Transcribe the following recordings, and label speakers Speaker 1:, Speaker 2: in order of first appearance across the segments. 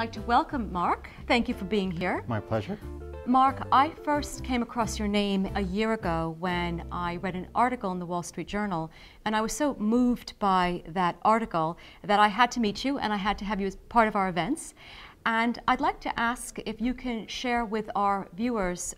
Speaker 1: like to welcome Marc. Thank you for being here.
Speaker 2: My pleasure.
Speaker 1: Marc, I first came across your name a year ago when I read an article in the Wall Street Journal, and I was so moved by that article that I had to meet you and I had to have you as part of our events. And I'd like to ask if you can share with our viewers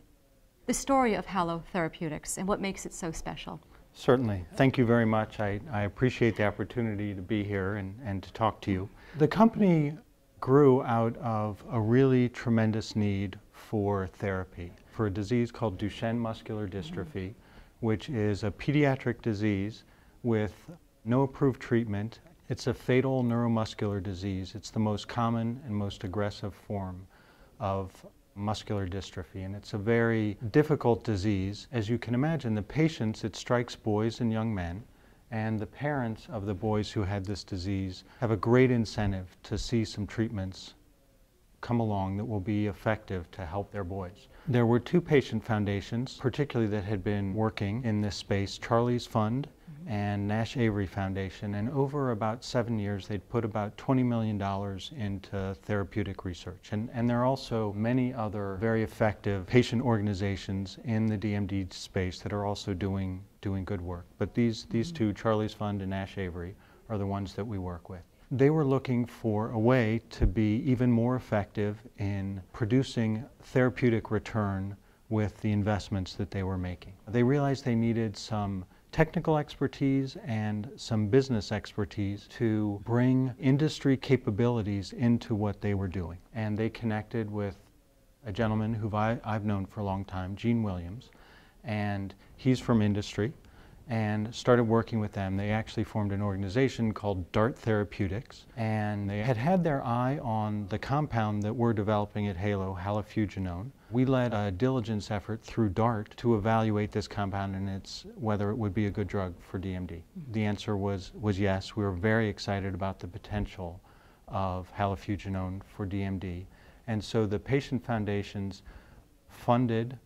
Speaker 1: the story of Hallo Therapeutics and what makes it so special.
Speaker 2: Certainly. Thank you very much. I appreciate the opportunity to be here and to talk to you. The company grew out of a really tremendous need for therapy for a disease called Duchenne muscular dystrophy, which is a pediatric disease with no approved treatment. It's a fatal neuromuscular disease. It's the most common and most aggressive form of muscular dystrophy, and it's a very difficult disease. As you can imagine, the patients, it strikes boys and young men, and the parents of the boys who had this disease have a great incentive to see some treatments come along that will be effective to help their boys. There were two patient foundations, particularly that had been working in this space, Charlie's Fund and Nash Avery Foundation, and over about 7 years they'd put about $20 million into therapeutic research. And there are also many other very effective patient organizations in the DMD space that are also doing good work. But these two, Charlie's Fund and Nash Avery, are the ones that we work with. They were looking for a way to be even more effective in producing therapeutic return with the investments that they were making. They realized they needed some technical expertise and some business expertise to bring industry capabilities into what they were doing. And they connected with a gentleman who I've known for a long time, Gene Williams, and he's from industry, and started working with them. They actually formed an organization called DART Therapeutics, and they had their eye on the compound that we're developing at Hallo, halofugenone. We led a diligence effort through DART to evaluate this compound and whether it would be a good drug for DMD. The answer was yes. We were very excited about the potential of halofugenone for DMD, and so the patient foundations funded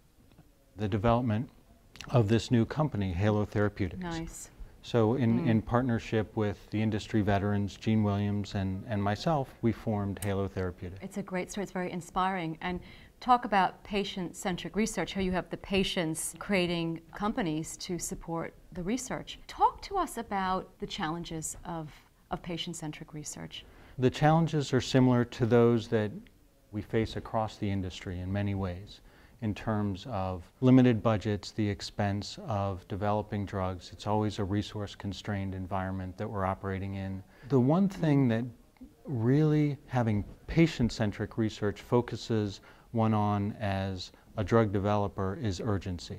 Speaker 2: the development of this new company, Hallo Therapeutics.
Speaker 1: Nice.
Speaker 2: So in partnership with the industry veterans, Gene Williams and myself, we formed Hallo Therapeutics.
Speaker 1: It's a great story. It's very inspiring. And talk about patient-centric research, how you have the patients creating companies to support the research. Talk to us about the challenges of patient-centric research.
Speaker 2: The challenges are similar to those that we face across the industry in many ways, in terms of limited budgets, the expense of developing drugs. It's always a resource-constrained environment that we're operating in. The one thing that really having patient-centric research focuses one on as a drug developer is urgency.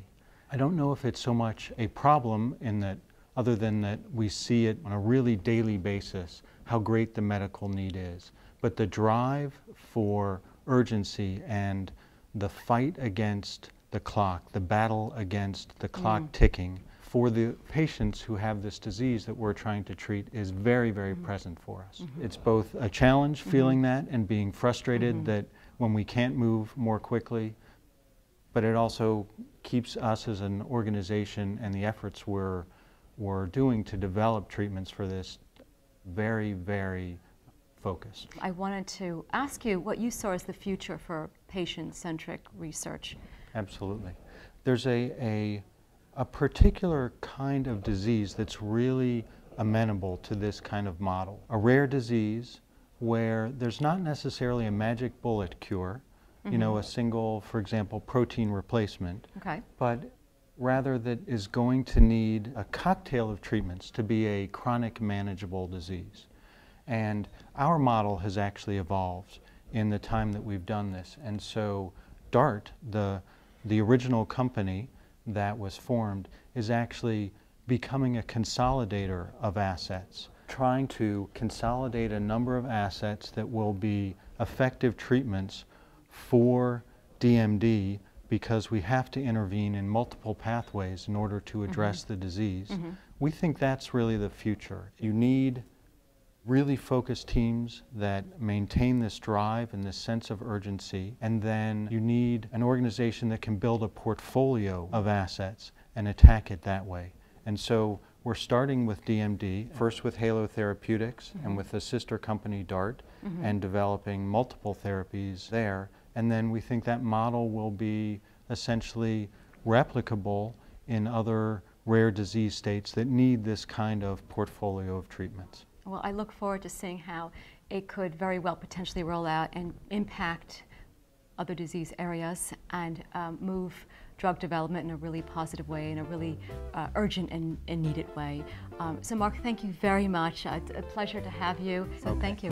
Speaker 2: I don't know if it's so much a problem in that, other than that we see it on a really daily basis, how great the medical need is. But the drive for urgency and the fight against the clock, the battle against the clock ticking for the patients who have this disease that we're trying to treat is very, very present for us. It's both a challenge feeling that and being frustrated that when we can't move more quickly, but it also keeps us as an organization and the efforts we're doing to develop treatments for this very, very focused.
Speaker 1: I wanted to ask you what you saw as the future for patient-centric research.
Speaker 2: Absolutely. There's a particular kind of disease that's really amenable to this kind of model. A rare disease where there's not necessarily a magic bullet cure, you know, a single, for example, protein replacement, but rather that is going to need a cocktail of treatments to be a chronic manageable disease. And our model has actually evolved in the time that we've done this. And so DART, the original company that was formed, is actually becoming a consolidator of assets, trying to consolidate a number of assets that will be effective treatments for DMD, because we have to intervene in multiple pathways in order to address the disease. We think that's really the future. You need really focused teams that maintain this drive and this sense of urgency, and then you need an organization that can build a portfolio of assets and attack it that way. And so we're starting with DMD, first with Hallo Therapeutics and with the sister company DART, and developing multiple therapies there. And then we think that model will be essentially replicable in other rare disease states that need this kind of portfolio of treatments.
Speaker 1: Well, I look forward to seeing how it could very well potentially roll out and impact other disease areas and move drug development in a really positive way, in a really urgent and needed way. So Marc, thank you very much. It's a pleasure to have you. So thank you.